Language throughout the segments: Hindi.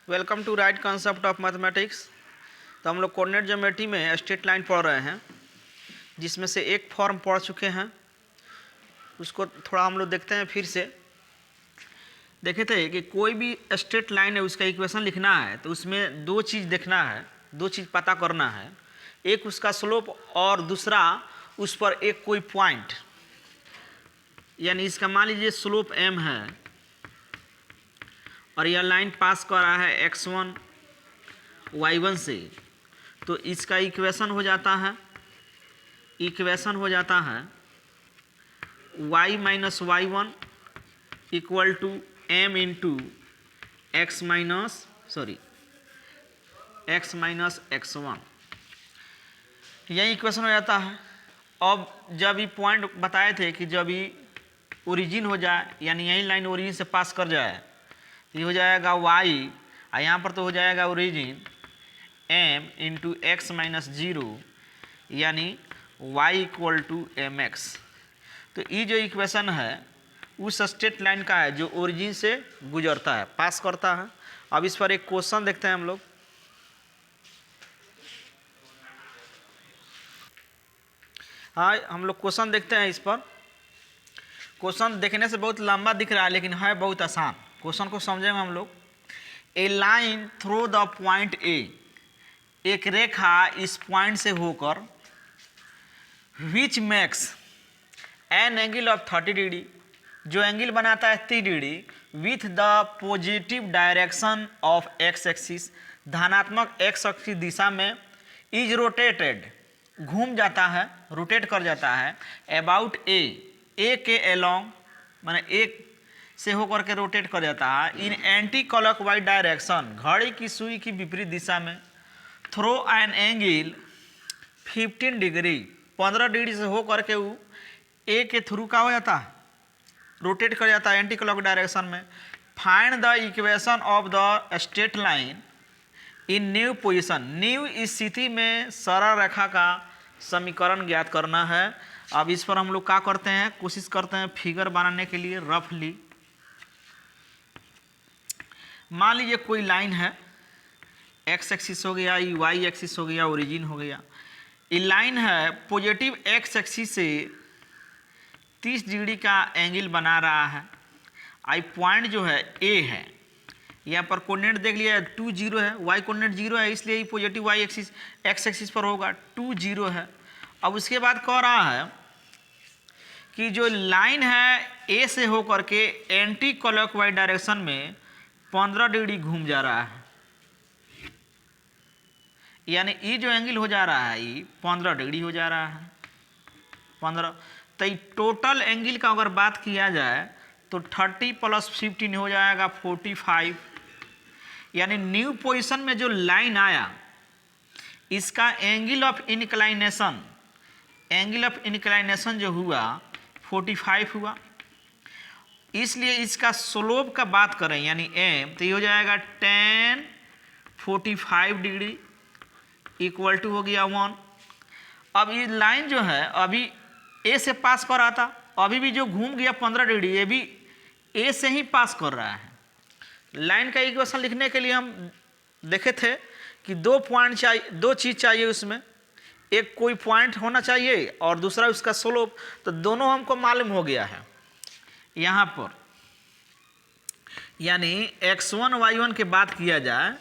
Welcome to right concept of mathematics. तो हम लोग कोऑर्डिनेट ज्योमेट्री में स्ट्रेट लाइन पढ़ रहे हैं, जिसमें से एक फॉर्म पढ़ चुके हैं। उसको थोड़ा हम लोग देखते हैं फिर से। देखे थे कि कोई भी स्ट्रेट लाइन है, उसका इक्वेशन लिखना है तो उसमें दो चीज़ देखना है, दो चीज़ पता करना है। एक उसका स्लोप और दूसरा उस पर एक कोई पॉइंट। यानी इसका मान लीजिए स्लोप m है और यह लाइन पास कर रहा है x1 y1 से, तो इसका इक्वेशन हो जाता है y minus y1 equal to m into x minus x1। यही इक्वेशन हो जाता है। अब जब ये पॉइंट बताए थे कि जब ये ओरिजिन हो जाए, यानी यही लाइन ओरिजिन से पास कर जाए, तो ये हो जाएगा y, और यहाँ पर तो हो जाएगा origin m into x minus 0, यानी y equal to m x. तो ये जो इक्वेशन है उस स्ट्रेट लाइन का है जो ओरिजिन से गुजरता है, पास करता है। अब इस पर एक क्वेश्चन देखते हैं हम लोग। हाँ, हम लोग क्वेश्चन देखते हैं। इस पर क्वेश्चन देखने से बहुत लंबा दिख रहा है, लेकिन है बहुत आसान। क्वेश्चन को समझेंगे हम लोग। A line through the point A, एक रेखा इस पॉइंट से होकर, which makes an angle of 30 degree, जो एंगल बनाता है 30 degree, with the positive direction of x axis, धनात्मक एक्स अक्ष दिशा में, इज रोटेटेड, घूम जाता है, रोटेट कर जाता है, अबाउट ए के एलोंग, माने एक से होकर के रोटेट कर जाता है, इन एंटी क्लॉकवाइज डायरेक्शन, घड़ी की सुई की विपरीत दिशा में, through an angle 15 degree, 15 degree से होकर के वो ए के थ्रू का हो जाता है, रोटेट कर जाता है एंटी क्लॉक डायरेक्शन में। Find the equation of the straight line in new position, new स्थिति में सरल रेखा का समीकरण ज्ञात करना है। अब इस पर हम लोग क्या करते हैं, कोशिश करते हैं फिगर बनाने के लिए रफली। मान लीजिए कोई लाइन है, एक्स एक्सिस हो गया, वाई एक्सिस हो गया, ओरिजिन हो गया। ये लाइन है पॉजिटिव एक्स एक्सिस से 30 डिग्री का एंगल बना रहा है। आई पॉइंट जो है ए है, यहाँ पर कोऑर्डिनेट देख लिया 2 0 है, वाई कोऑर्डिनेट 0 है, इसलिए ये positive y axis x axis पर होगा, 2 0 है। अब उसके बाद कह रहा है कि जो लाइन है ए से होकर के एंटी क्लॉकवाइज डायरेक्शन में 15 डिग्री घूम जा रहा है, यानी ये जो एंगल हो जा रहा है ये 15 डिग्री हो जा रहा है, 15। तो टोटल एंगल का अगर बात किया जाए तो 30 प्लस 15 हो जाएगा 45। यानी न्यू पोजीशन में जो लाइन आया, इसका एंगल ऑफ इंक्लाइनेशन जो हुआ 45 हुआ। इसलिए इसका स्लोप का बात करें यानी m, तो ये हो जाएगा tan 45 डिग्री इक्वल टू हो गया 1। अब ये लाइन जो है अभी ए से पास कर रहा था, अभी भी जो घूम गया 15 डिग्री, ये भी ए से ही पास कर रहा है। लाइन का इक्वेशन लिखने के लिए हम देखे थे कि दो पॉइंट चाहिए, दो चीज़ चाहिए उसमें, एक कोई पॉइंट होना चाहिए और दूसरा उसका स्लोप। तो दोनों हमको मालूम हो गया है यहाँ पर। यानी x1 y1 के बात किया जाए,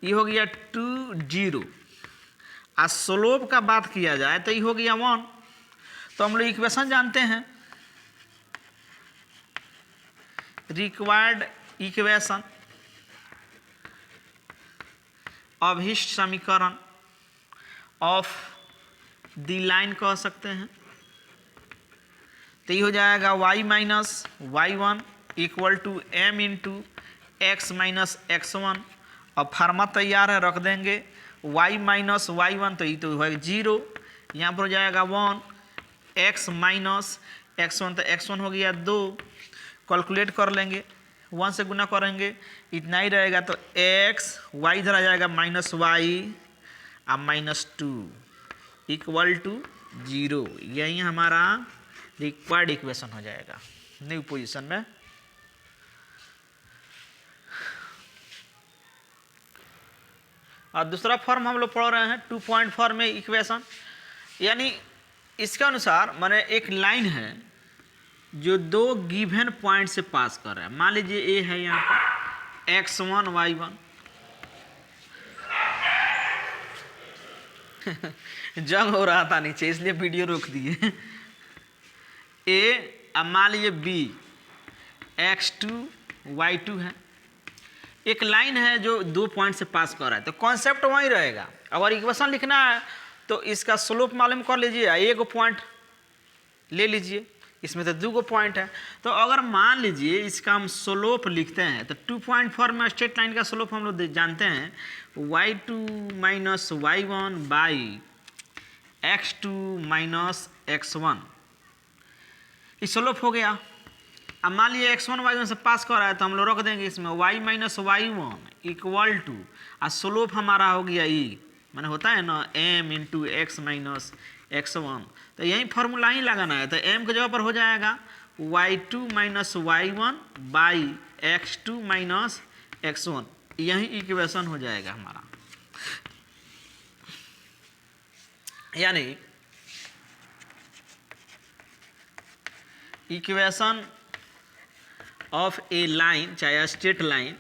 ये हो गया 2 0, और स्लोप का बात किया जाए तो ये हो गया 1। तो हम लोग इक्वेशन जानते हैं, रिक्वायर्ड इक्वेशन, अभीष्ट समीकरण ऑफ द लाइन कह सकते हैं। तो ये हो जाएगा y minus y1 equal to m into x minus x1। अब फार्मा तैयार है, रख देंगे y माइनस y1, तो ये तो है 0, यहाँ पर हो जाएगा 1, x माइनस x1, तो x1 हो गया 2, कैलकुलेट कर लेंगे, 1 से गुना करेंगे, इतना ही रहेगा। तो x, y इधर आ जाएगा माइनस y और माइनस 2 इक्वल टू 0। यही हमारा रिक्वायर्ड इक्वेशन हो जाएगा न्यू पोजीशन में। और दूसरा फॉर्म हम लोग पढ़ रहे हैं 2.4 में इक्वेशन, यानी इसके अनुसार माने एक लाइन है जो दो गिवन पॉइंट से पास कर रहा है। मान लीजिए ए है यहाँ पर x1 y1 जंग हो रहा था नीचे इसलिए वीडियो रोक दिए। ए, अब मान लीजिए बी x2 y2 है। एक लाइन है जो दो पॉइंट से पास कर रहा है, तो कॉन्सेप्ट वही रहेगा। अगर इक्वेशन लिखना है तो इसका स्लोप मालूम कर लीजिए, एक पॉइंट ले लीजिए, इसमें तो दो पॉइंट है। तो अगर मान लीजिए इसका हम स्लोप लिखते हैं तो 2.4 में स्ट्रेट लाइन का स्लोप हम लोग जानते हैं y2 minus y1 by x2 minus x1, ये स्लोप हो गया। अब मान लीजिए x1 y1 से पास कर रहा है तो हम लोग रख देंगे इसमें y minus y1 equal to, और स्लोप हमारा हो गया ई, मैंने होता है ना m into x minus x1, तो यही फॉर्मूला ही लगाना है। तो m की जगह पर हो जाएगा y2 minus y1 by x2 minus x1, यही इक्वेशन हो जाएगा हमारा। यानी इक्वेशन ऑफ ए लाइन, चाहे straight line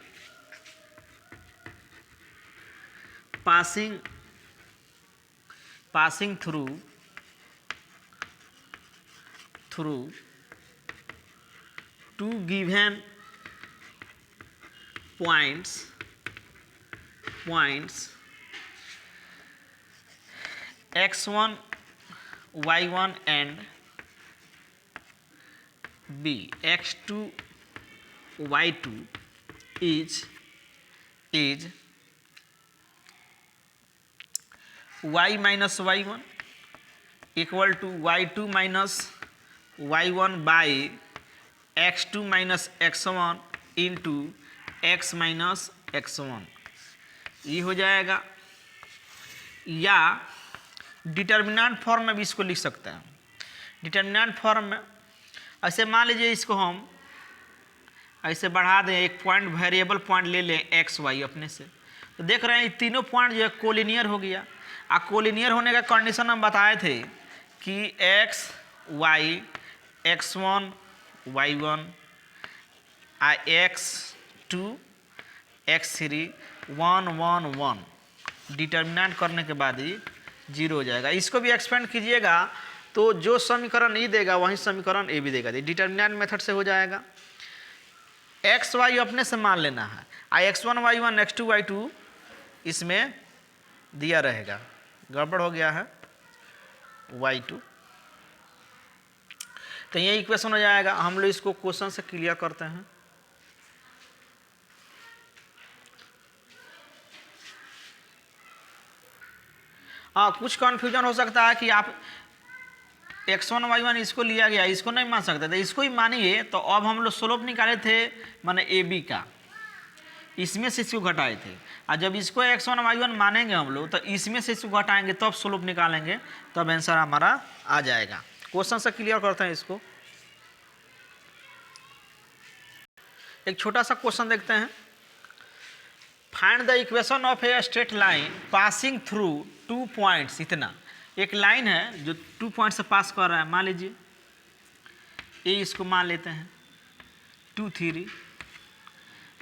passing through two given points x1 y1 and b x2 y2 is y minus y1 equal to y2 minus y1 by x2 minus x1 into x minus x1, ये हो जाएगा। या डिटर्मिनेंट फॉर्म में भी इसको लिख सकते हैं। डिटर्मिनेंट फॉर्म में ऐसे मान लीजिए इसको हम ऐसे बढ़ा दें, एक पॉइंट वेरिएबल पॉइंट ले लें एक्स वाई अपने से, तो देख रहे हैं तीनों पॉइंट जो है कोलिनियर हो गया। कोलिनियर होने का कंडीशन हम बताए थे कि x Y x1 y1 x2 x3 1 1 1 determinant करने के बाद ही 0 हो जाएगा। इसको भी एक्सपेंड कीजिएगा तो जो समीकरण ई देगा वही समीकरण ए भी देगा। डिटर्मिनेंट मेथड से हो जाएगा। एक्स वाई अपने से मान लेना है, x1 y1 x2 y2 इसमें दिया रहेगा, गड़बड़ हो गया है y2, तो ये इक्वेशन हो जाएगा। हम लोग इसको क्वेश्चन से क्लियर करते हैं। हाँ, कुछ कन्फ्यूजन हो सकता है कि आप x1 y1 इसको लिया गया, इसको नहीं मान सकते थे, इसको ही मानिए। तो अब हम लोग स्लोप निकाले थे माने ए बी का, इसमें से इसको घटाए थे, और जब इसको x1 y1 मानेंगे हम लोग तो इसमें से इसको घटाएंगे तब स्लोप निकालेंगे, तब आंसर हमारा आ जाएगा। क्वेश्चन से क्लियर करते हैं इसको। एक छोटा सा क्वेश्चन देखते हैं। Find the equation of a straight line passing through 2 points. इतना एक लाइन है जो 2 पॉइंट से पास कर रहा है। मान लीजिए ए, इसको मान लेते हैं 2 3,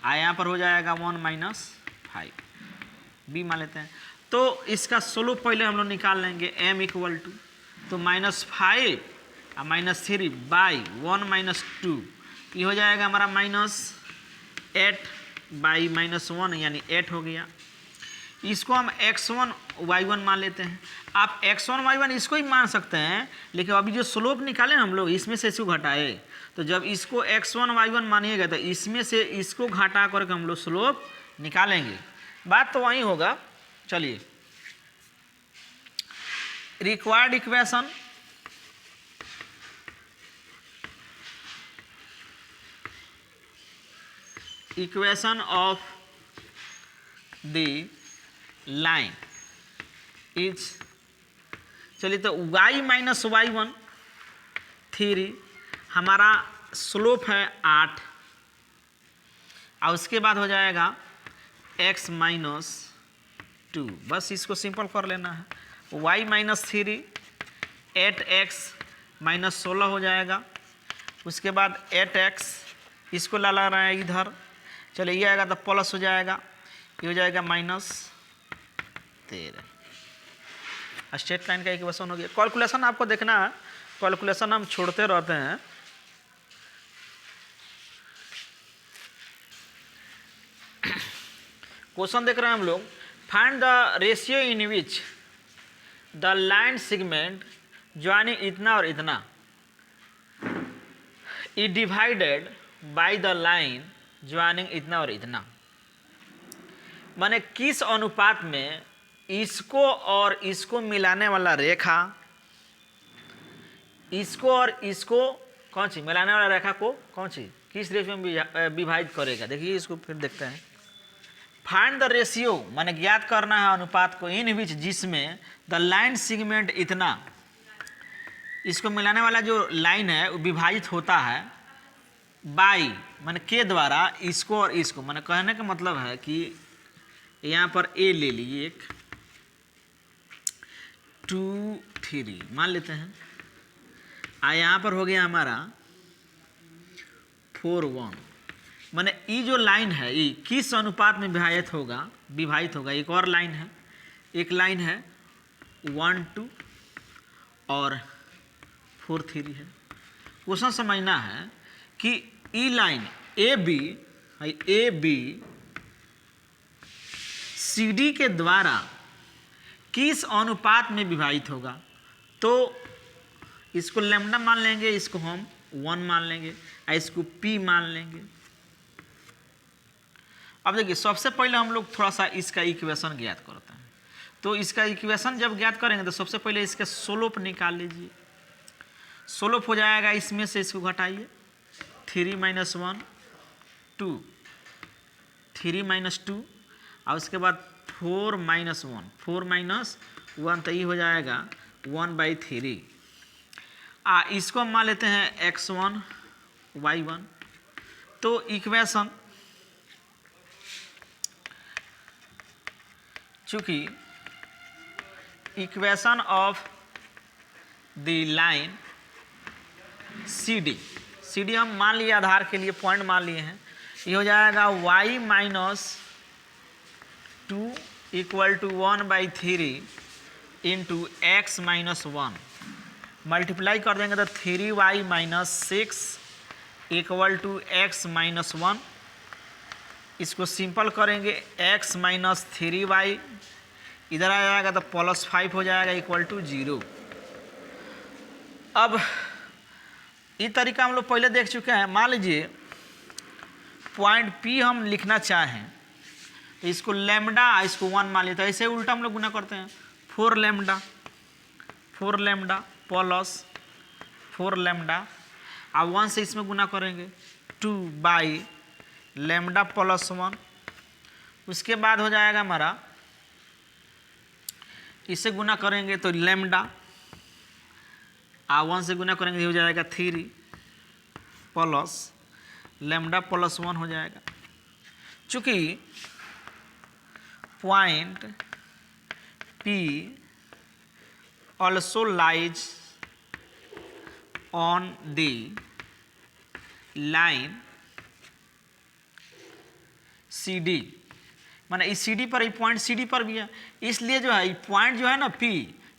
यहाँ पर हो जाएगा 1 माइनस 5, बी मान लेते हैं। तो इसका स्लोप पहले हम लोग निकाल लेंगे, m इक्वल टू तो -5 और -3 बाई 1 माइनस 2, ये हो जाएगा हमारा -8 बाई -1 यानी 8 हो गया। इसको हम x1 y1 मान लेते हैं। आप x1 y1 इसको ही मान सकते हैं, लेकिन अभी जो स्लोप निकाले हम लोग इसमें से इसको घटाए, तो जब इसको x1 y1 मानिएगा तो इसमें से इसको घटा करके हम लोग स्लोप निकालेंगे। बात तो वही होगा। चलिए, required equation of the line is, चलिए तो y माइनस y1 3, हमारा स्लोप है 8, और उसके बाद हो जाएगा x माइनस 2, बस इसको सिंपल कर लेना है। y माइनस 3 8x माइनस 16 हो जाएगा। उसके बाद 8x इसको ला रहा है इधर, चलो ये आएगा तो प्लस हो जाएगा, ये हो जाएगा माइनस 13। स्ट्रेट लाइन का इक्वेशन हो गया। कैलकुलेशन आपको देखना है, कैलकुलेशन हम छोड़ते रहते हैं। क्वेश्चन देख रहे हैं हम लोग, find the ratio in which the line segment joining इतना और इतना is divided by the line joining इतना और इतना। माने किस अनुपात में इसको और इसको मिलाने वाला रेखा, इसको और इसको कौन सी मिलाने वाला रेखा को कौन सी किस रेशियो में विभाजित करेगा। देखिए इसको फिर देखते हैं। फाइंड द रेशियो माने ज्ञात करना है अनुपात को, इन विच जिसमें द लाइन सेगमेंट इतना, इसको मिलाने वाला जो लाइन है वो विभाजित होता है बाई माने के द्वारा इसको और इसको। माने कहने का मतलब है कि यहाँ पर ए ले लीजिए, एक 2 3 मान लेते हैं, यहाँ पर हो गया हमारा 4 1। माने ये जो लाइन है ये किस अनुपात में विभाजित होगा। एक और लाइन है, एक लाइन है 1 2 और 4 3 है। क्वेश्चन समझना है कि ई line A B C D के द्वारा किस अनुपात में विभाजित होगा। तो इसको लैम्डा मान लेंगे, इसको हम 1 मान लेंगे और इसको p मान लेंगे। अब देखिए सबसे पहले हम लोग थोड़ा सा इसका इक्वेशन ज्ञात करते हैं। तो इसका इक्वेशन जब ज्ञात करेंगे तो सबसे पहले इसका स्लोप निकाल लीजिए। स्लोप हो जाएगा, इसमें से इसको घटाइए, 3 - 1 2, 3 - 2 और उसके बाद 4 - 1, 4 - 1 तो ये हो जाएगा 1/3। इसको मान लेते हैं x1 y1। तो इक्वेशन चूंकि equation of the line C D हम मान लिए, आधार के लिए पॉइंट मान लिए हैं, ये हो जाएगा y - 2 = 1/3 इंटू x - 1 मल्टीप्लाई कर देंगे तो 3y - 6 = x - 1। इसको सिंपल करेंगे, x - 3y इधर आ जाएगा तो +5 हो जाएगा = 0। अब ये तरीका हम लोग पहले देख चुके हैं। मान लीजिए पॉइंट P हम लिखना चाहें तो इसको लैम्डा, इसको 1 मान लेते हैं। ऐसे उल्टा हम लोग गुना करते हैं, 4 लैम्डा प्लस 4 लैम्डा और 1 से इसमें गुना करेंगे 2 लैम्डा प्लस 1। उसके बाद हो जाएगा हमारा, इसे गुना करेंगे तो लैम्डा और 1 से गुना करेंगे हो जाएगा 3 प्लस लैम्डा प्लस 1 हो जाएगा। चूँकि point P also lies on the line CD, माने इस CD पर, ये पॉइंट CD पर भी है, इसलिए जो है ये पॉइंट जो है ना P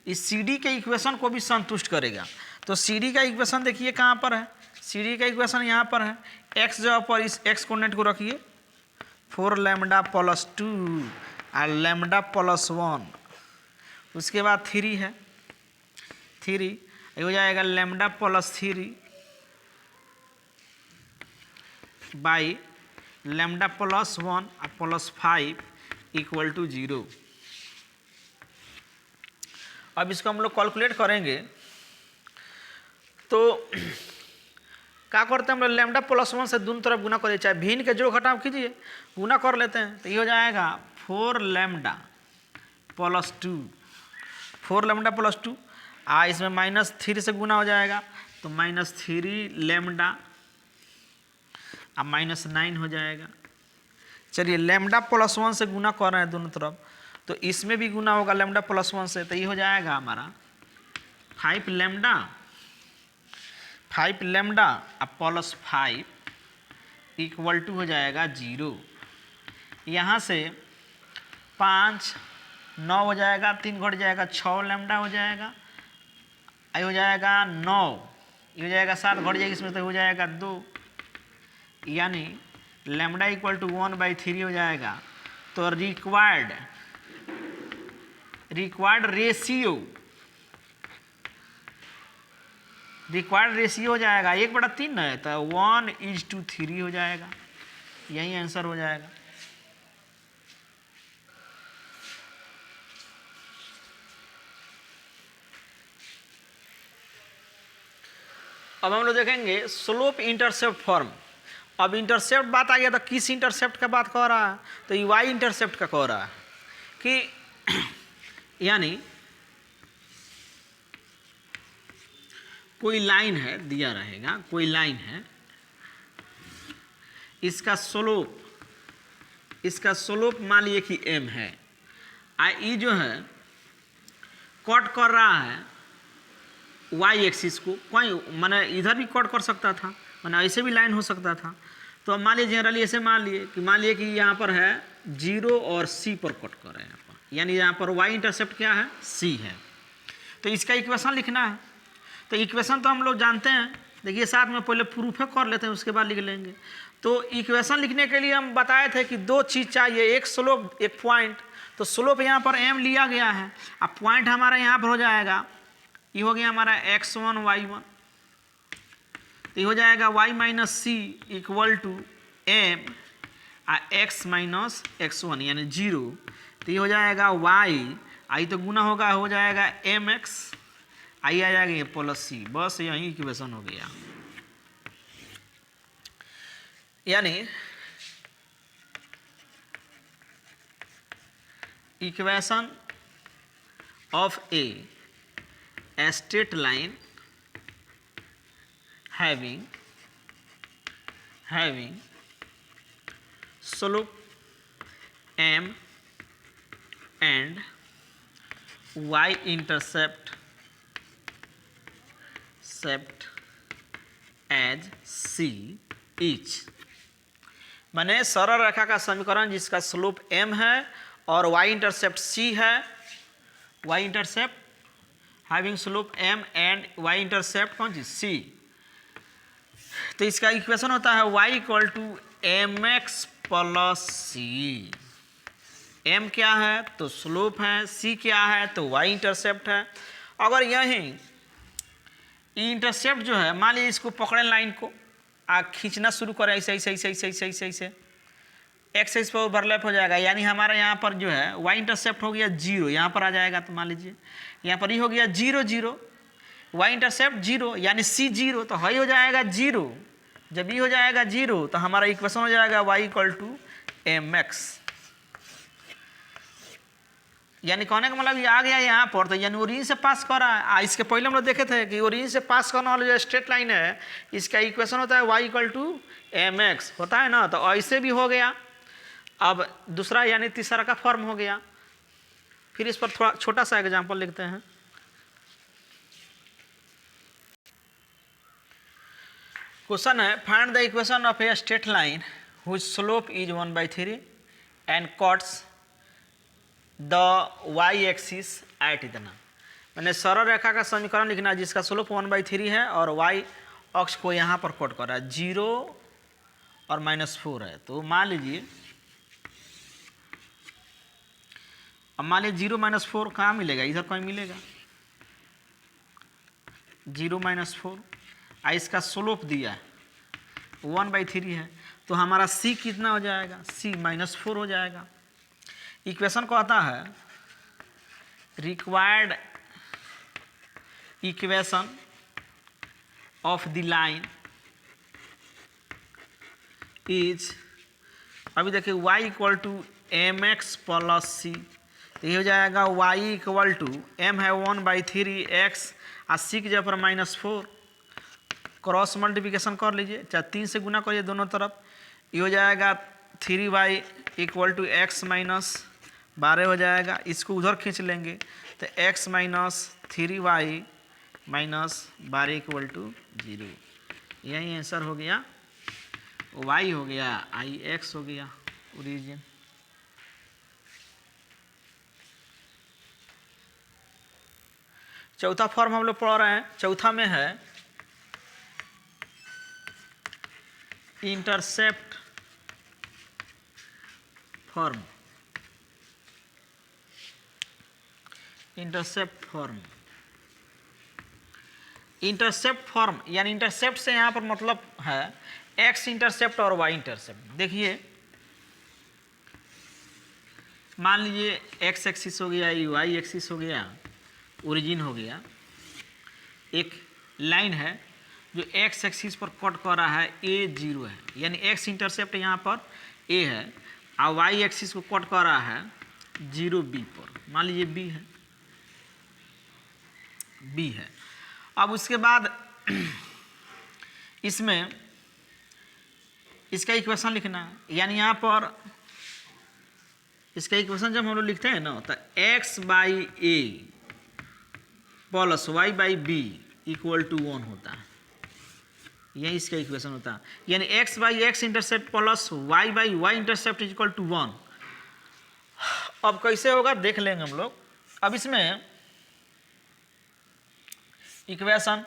इस CD के इक्वेशन को भी संतुष्ट करेगा। तो CD का इक्वेशन देखिए कहाँ पर है, CD का इक्वेशन यहाँ पर है। x जगह पर इस x कोऑर्डिनेट को रखिए, 4 लैम्डा प्लस 2 और लैम्डा प्लस 1, उसके बाद 3 है, 3 ये हो जाएगा lambda plus 3 by lambda plus 1 और प्लस 5 = 0। अब इसको हम लोग कैलकुलेट करेंगे तो क्या करते हैं हम लोग, लैम्डा प्लस 1 से दोनों तरफ गुना करिए, चाहे भिन्न के जोड़ घटाव कीजिए, गुना कर लेते हैं तो ये हो जाएगा 4 लैम्डा प्लस 2, 4 लैम्डा प्लस 2 इसमें -3 से गुना हो जाएगा तो -3 लैम्डा और -9 हो जाएगा। चलिए लैम्डा प्लस 1 से गुना कर रहे हैं दोनों तरफ तो इसमें भी गुना होगा लैम्डा प्लस 1 से, तो ये हो जाएगा हमारा 5 लैम्डा अब प्लस 5 इक्वल टू हो जाएगा 0। यहाँ से 5 9 हो जाएगा, 3 घट जाएगा 6 लैम्डा हो जाएगा, ये हो जाएगा 9, ये हो जाएगा 7 घट जाएगा इसमें तो हो जाएगा 2, यानी लैम्डा इक्वल टू 1/3 हो जाएगा। तो रिक्वायर्ड रेशियो हो जाएगा 1/3 है, तो 1:3 हो जाएगा, यही आंसर हो जाएगा। अब हम लोग देखेंगे स्लोप इंटरसेप्ट फॉर्म। अब इंटरसेप्ट बात आ गया तो किस इंटरसेप्ट का बात कह रहा है, तो ये वाई इंटरसेप्ट का कह रहा है कि यानी कोई लाइन है दिया रहेगा, कोई लाइन है, इसका स्लोप मान लीजिए कि m है, ये जो है कट कर रहा है वाई एक्सिस को, कोई माने इधर भी कट कर सकता था, माने ऐसे भी लाइन हो सकता था। तो मान लीजिए जनरली ऐसे मान लिए कि यहाँ पर है 0 और C पर कट कर रहे हैं, यहाँ पर यानी यहाँ पर वाई इंटरसेप्ट क्या है, C है। तो इसका इक्वेशन लिखना है। तो इक्वेशन तो हम लोग जानते हैं, देखिए साथ में पहले प्रूफ कर लेते हैं उसके बाद लिख लेंगे। तो इक्वेशन लिखने के लिए हम बताए थे कि दो चीज़ चाहिए, एक स्लोप एक पॉइंट। तो स्लोप यहाँ पर m लिया गया है, अब पॉइंट हमारा यहाँ पर हो जाएगा, ये हो गया हमारा x1 y1, तो ये हो जाएगा y minus c equal to m x minus x1 यानी 0। तो ये हो जाएगा y, आई तो गुना होगा, हो जाएगा mx, आई आ जाएगा ये प्लस सी, बस यही इक्वेशन हो गया। यानी equation of a straight line having slope m and y intercept as c each, माने सरल रेखा का समीकरण जिसका स्लोप m है और y इंटरसेप्ट c है, y intercept having slope m and y intercept कौन सी c। तो इसका इक्वेशन होता है y equal to m x plus c. m क्या है तो स्लोप है, c क्या है तो y इंटरसेप्ट है। अगर यही इंटरसेप्ट जो है मान लीजिए इसको पकड़े लाइन को खींचना शुरू करें ऐसे ऐसे ऐसे ऐसे ऐसे ऐसे ऐसे एक्स पर ओवरलैप हो जाएगा, यानी हमारा यहाँ पर जो है y इंटरसेप्ट हो गया 0, यहाँ पर आ जाएगा। तो मान लीजिए यहाँ पर ही हो गया 0 0, y इंटरसेप्ट 0 यानी c 0, तो y हो जाएगा 0। जब ये हो जाएगा 0 तो हमारा इक्वेशन हो जाएगा y equal to m x. यानी कहने का मतलब ये आ गया यहाँ पर, तो यानी ओरिजिन से पास कर रहा है। इसके पहले हम लोग देखे थे कि ओरिजिन से पास करने वाला जो स्ट्रेट लाइन है इसका इक्वेशन होता है y equal to m x, होता है ना। तो ऐसे भी हो गया। अब दूसरा यानी तीसरा का फॉर्म हो गया। फिर इस पर थोड़ा छोटा सा एग्जांपल लिखते हैं। क्वेश्चन है find the equation of a straight line whose slope is 1/3 and cuts the y axis at इतना, मैंने सरल रेखा का समीकरण लिखना है जिसका स्लोप 1/3 है और y अक्ष को यहाँ पर कट कर रहा है 0 और -4 है। तो मान लीजिए अब मान लीजिए 0 -4 कहाँ मिलेगा, इधर कहीं मिलेगा 0 -4, इसका स्लोप दिया है 1/3 है, तो हमारा c कितना हो जाएगा, c -4 हो जाएगा। इक्वेशन को आता है required equation of the line is, अभी देखिए y equal to m x plus c, तो ये हो जाएगा y इक्वल टू m है 1/3 x और c की जगह पर -4, क्रॉस मल्टीप्लिकेशन कर लीजिए, चाहे 3 से गुना करिए दोनों तरफ, ये हो जाएगा 3y equal to x minus 12 हो जाएगा। इसको उधर खींच लेंगे तो x minus 3y minus 12 equal to 0। यही आंसर हो गया, y हो गया, ix हो गया ओरिजिन। चौथा फॉर्म हम लोग पढ़ रहे हैं। चौथा में है intercept form. Intercept form, intercept form यानी इंटरसेप्ट से यहाँ पर मतलब है x इंटरसेप्ट और y इंटरसेप्ट। देखिए मान लीजिए x एक्सिस हो गया, y एक्सिस हो गया, ओरिजिन हो गया। एक लाइन है जो x एक्सिस पर कट कर रहा है, a 0 है, यानी x इंटरसेप्ट यहाँ पर a है और y एक्सिस को कट कर रहा है 0 b पर। मान लीजिए b है। अब उसके बाद इसमें इसका इक्वेशन लिखना है, यानी यहाँ पर इसका इक्वेशन जब हम लोग लिखते हैं ना तो x by a plus y by b equal to 1 होता है। यही इसका इक्वेशन होता है, यानी x by x intercept plus y by y intercept equal to 1। अब कैसे होगा देख लेंगे हम लोग। अब इसमें equation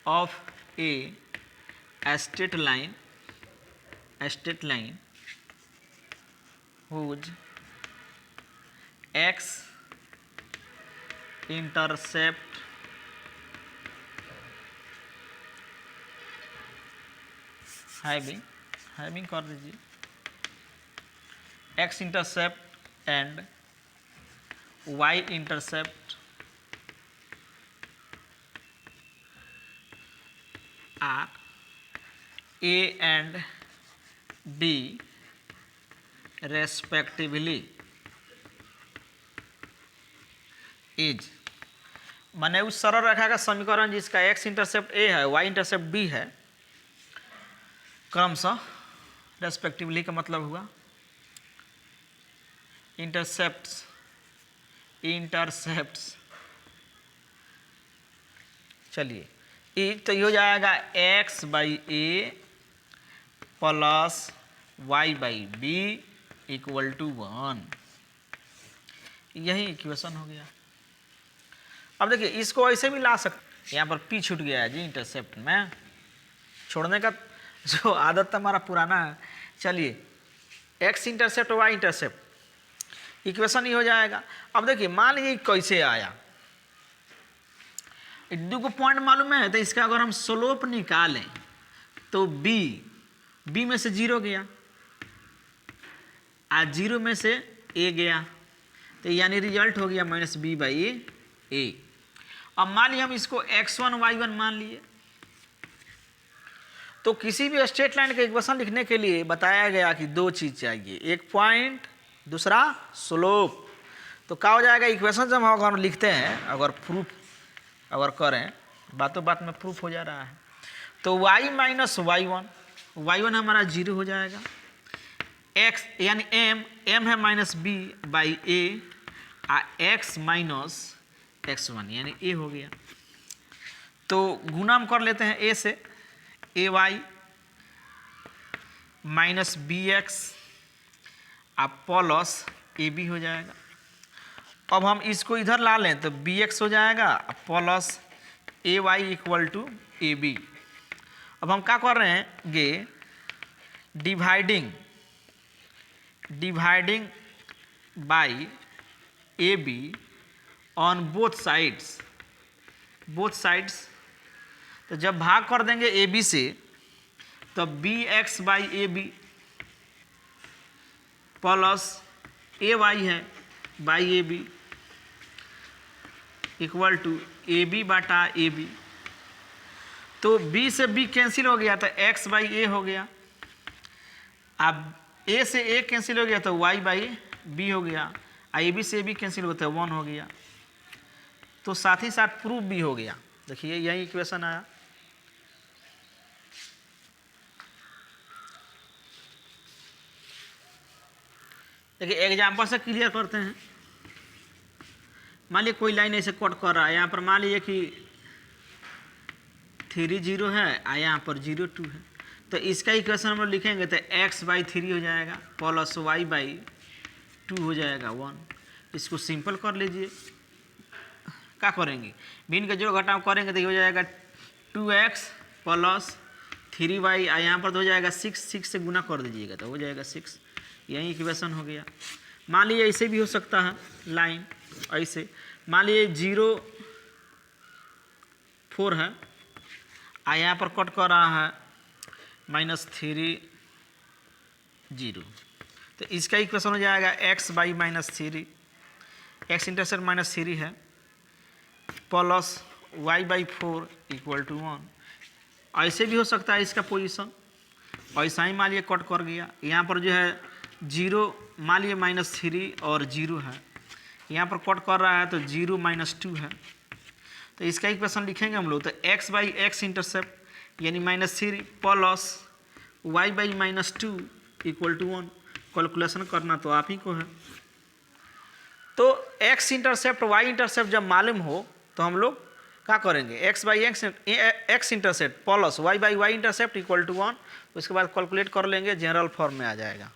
of a straight line whose x intercept having कर दीजिए x intercept and y intercept are a and d respectively is, माने उस सरल रेखा का समीकरण जिसका x इंटरसेप्ट a है, y इंटरसेप्ट b है, क्रमशः रेस्पेक्टिवली का मतलब हुआ इंटरसेप्ट्स चलिए तो ये हो जाएगा x by a plus y by b equal to 1। यही इक्वेशन हो गया। अब देखिए इसको ऐसे भी ला सकते, यहाँ पर p छूट गया है जी इंटरसेप्ट में, छोड़ने का जो आदत था हमारा पुराना है। चलिए x intercept y intercept equation ही हो जाएगा। अब देखिए मान लीजिए कैसे आया, दो को पॉइंट मालूम है तो इसका अगर हम स्लोप निकालें तो b में से 0 गया और 0 में से a गया, तो यानी रिजल्ट हो गया माइनस b बाई ए। अब मान लिया हम इसको x1 y1 मान लिए, तो किसी भी स्ट्रेट लाइन का इक्वेशन लिखने के लिए बताया गया कि दो चीज चाहिए, एक पॉइंट दूसरा स्लोप। तो क्या हो जाएगा इक्वेशन जब हम अगर लिखते हैं, अगर प्रूफ अगर करें, बातों बात में प्रूफ हो जा रहा है, तो y माइनस y1 हमारा 0 हो जाएगा, x यानी m है minus b by A x minus x1 यानी a हो गया। तो गुना हम कर लेते हैं a से, a y minus b x plus a b हो जाएगा। अब हम इसको इधर ला लें तो बी एक्स हो जाएगा plus a y equal to a b. अब हम क्या कर रहे हैं गे, dividing by a b on both sides. तो जब भाग कर देंगे ए बी से तो b x by a b plus a y है by a b equal to a b बाटा ए बी। तो b से b कैंसिल हो गया तो x बाई ए हो गया, अब a से a कैंसिल हो गया तो y बाई बी हो गया, ए बी से b कैंसिल होता है 1 हो गया। तो साथ ही साथ प्रूफ भी हो गया। देखिए यही इक्वेशन आया। देखिए एग्जाम्पल से क्लियर करते हैं। मान लीजिए कोई लाइन ऐसे कट कर रहा है, यहाँ पर मान लीजिए कि 3 0 है और यहाँ पर 0 2 है, तो इसका इक्वेशन हम लोग लिखेंगे तो x/3 हो जाएगा प्लस y/2 हो जाएगा 1। इसको सिंपल कर लीजिए। क्या करेंगे, भिन्न का जोड़ घटाव करेंगे तो ये हो जाएगा 2x प्लस 3y, यहाँ पर तो हो जाएगा 6 से गुना कर दीजिएगा तो हो जाएगा 6। यही इक्वेशन हो गया। मान लीजिए ऐसे भी हो सकता है लाइन, ऐसे मान लीजिए 0 4 है और यहाँ पर कट कर रहा है -3 0, तो इसका इक्वेशन हो जाएगा x/-3, x इंटरसेप्ट -3 है प्लस y/4 = 1। ऐसे भी हो सकता है इसका पोजीशन, ऐसा ही मान लीजिए कट कर गया। यहाँ पर जो है 0 मान लीजिए -3 और 0 है, यहाँ पर कट कर रहा है तो 0 -2 है, तो इसका इक्वेशन लिखेंगे हम लोग तो x/x इंटरसेप्ट यानी -3 प्लस y/-2 = 1। कैलकुलेशन करना तो आप ही को है। तो x इंटरसेप्ट y इंटरसेप्ट जब मालूम हो तो हम लोग क्या करेंगे, x intercept plus y/y intercept = 1, उसके बाद कैलकुलेट कर लेंगे, जनरल फॉर्म में आ जाएगा।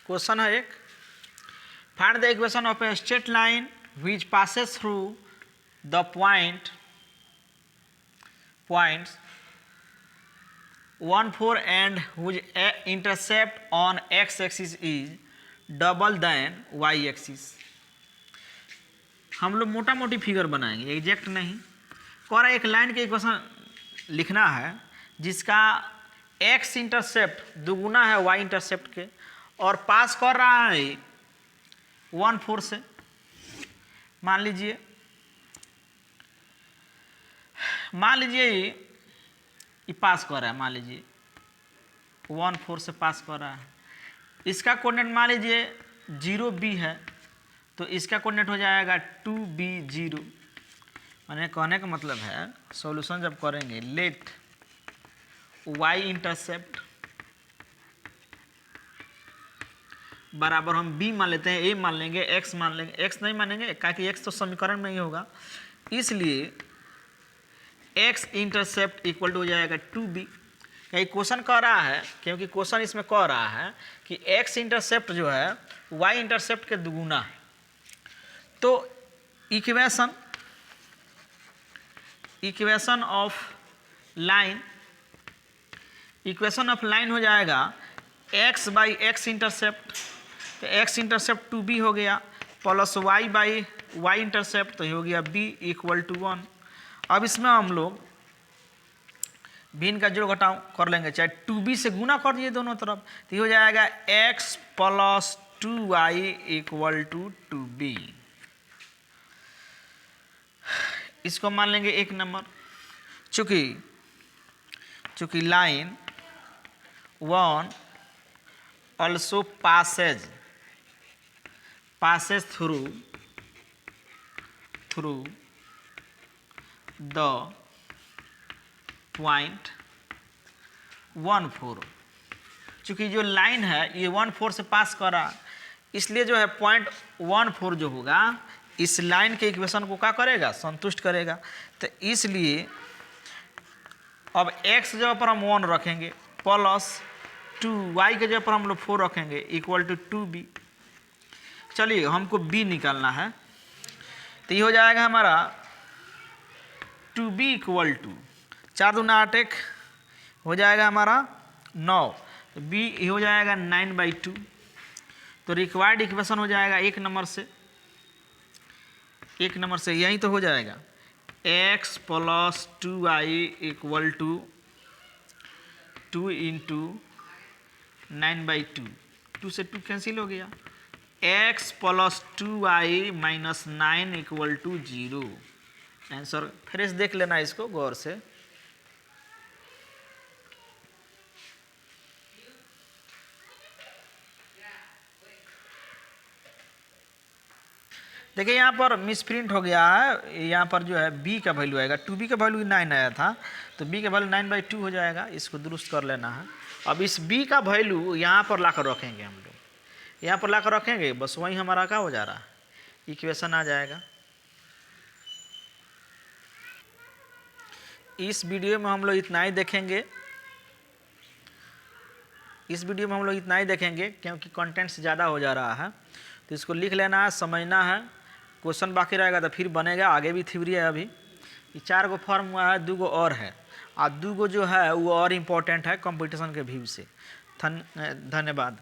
क्वेश्चन है एक, find the equation of a straight line which passes through the points 1 4 and whose intercept on x axis is double than y axis। हम लोग मोटा मोटी फिगर बनाएंगे, एग्जैक्ट नहीं। और एक लाइन के इक्वेशन लिखना है जिसका x इंटरसेप्ट दुगुना है y इंटरसेप्ट के और पास कर रहा है 1 4 से। मान लीजिए ये पास कर रहा है, मान लीजिए 1 4 से पास कर रहा है। इसका कोऑर्डिनेट मान लीजिए 0 b है, तो इसका कोऑर्डिनेट हो जाएगा 2 b 0। मैंने कहने का मतलब है सॉल्यूशन जब करेंगे लेट y इंटरसेप्ट बराबर हम b मान लेते हैं, a मान लेंगे, x मान लेंगे, x नहीं मानेंगे क्योंकि x तो समीकरण में ही होगा, इसलिए x इंटरसेप्ट इक्वल हो जाएगा 2b। कहीं क्वेश्चन कह रहा है, क्योंकि क्वेश्चन इसमें कह रहा है कि x इंटरसेप्ट जो है y इंटरसेप्ट के दुगुना है, तो इक्वेशन ऑफ लाइन हो जाएगा x/x इंटरसेप्ट, तो x इंटरसेप्ट 2b हो गया प्लस y/y इंटरसेप्ट, तो हो गया b = 1। अब इसमें हम लोग भिन्न का जोड़ घटाव कर लेंगे, चाहे 2b से गुना कर दिए दोनों तरफ, तो ये हो जाएगा x + 2y = 2b। इसको मान लेंगे 1 नंबर। चूंकि line 1 also passes through the point 1 4। चूंकि जो लाइन है ये 1 4 से पास कर रहा, इसलिए जो है पॉइंट 1 4 जो होगा इस लाइन के इक्वेशन को क्या करेगा, संतुष्ट करेगा। तो इसलिए अब x जगह पर हम 1 रखेंगे प्लस 2 y के जगह पर हम लोग 4 रखेंगे = 2b। चलिए हमको b निकालना है, तो ये हो जाएगा हमारा 2b = 4 दूना 8 हो जाएगा हमारा 9, तो b हो जाएगा 9/2। तो रिक्वायर्ड इक्वेशन हो जाएगा 1 नंबर से यही तो हो जाएगा x + 2y = 2 × 9/2, 2 से 2 कैंसिल हो गया, x + 2y - 9 = 0। आंसर फिर से देख लेना इसको गौर से। देखिए यहाँ पर मिस प्रिंट हो गया है, यहाँ पर जो है b का वैल्यू आएगा, 2b का वैल्यू 9 आया था, तो b का वैल्यू 9/2 हो जाएगा। इसको दुरुस्त कर लेना है। अब इस b का वैल्यू यहाँ पर लाकर रखेंगे हम लोग, यहाँ पर लाकर रखेंगे, बस वही हमारा क्या हो जा रहा है, इक्वेशन आ जाएगा। इस वीडियो में हम लोग इतना ही देखेंगे, इस वीडियो में हम लोग इतना ही देखेंगे क्योंकि कंटेंट्स ज़्यादा हो जा रहा है। तो इसको लिख लेना है, समझना है, क्वेश्चन बाकी रहेगा तो फिर बनेगा, आगे भी थ्योरी है। अभी ये 4 गो फॉर्म हुआ है, 2 गो और है, और 2 गो जो है वो और इम्पोर्टेंट है कंपटीशन के व्यू से। धन्यवाद।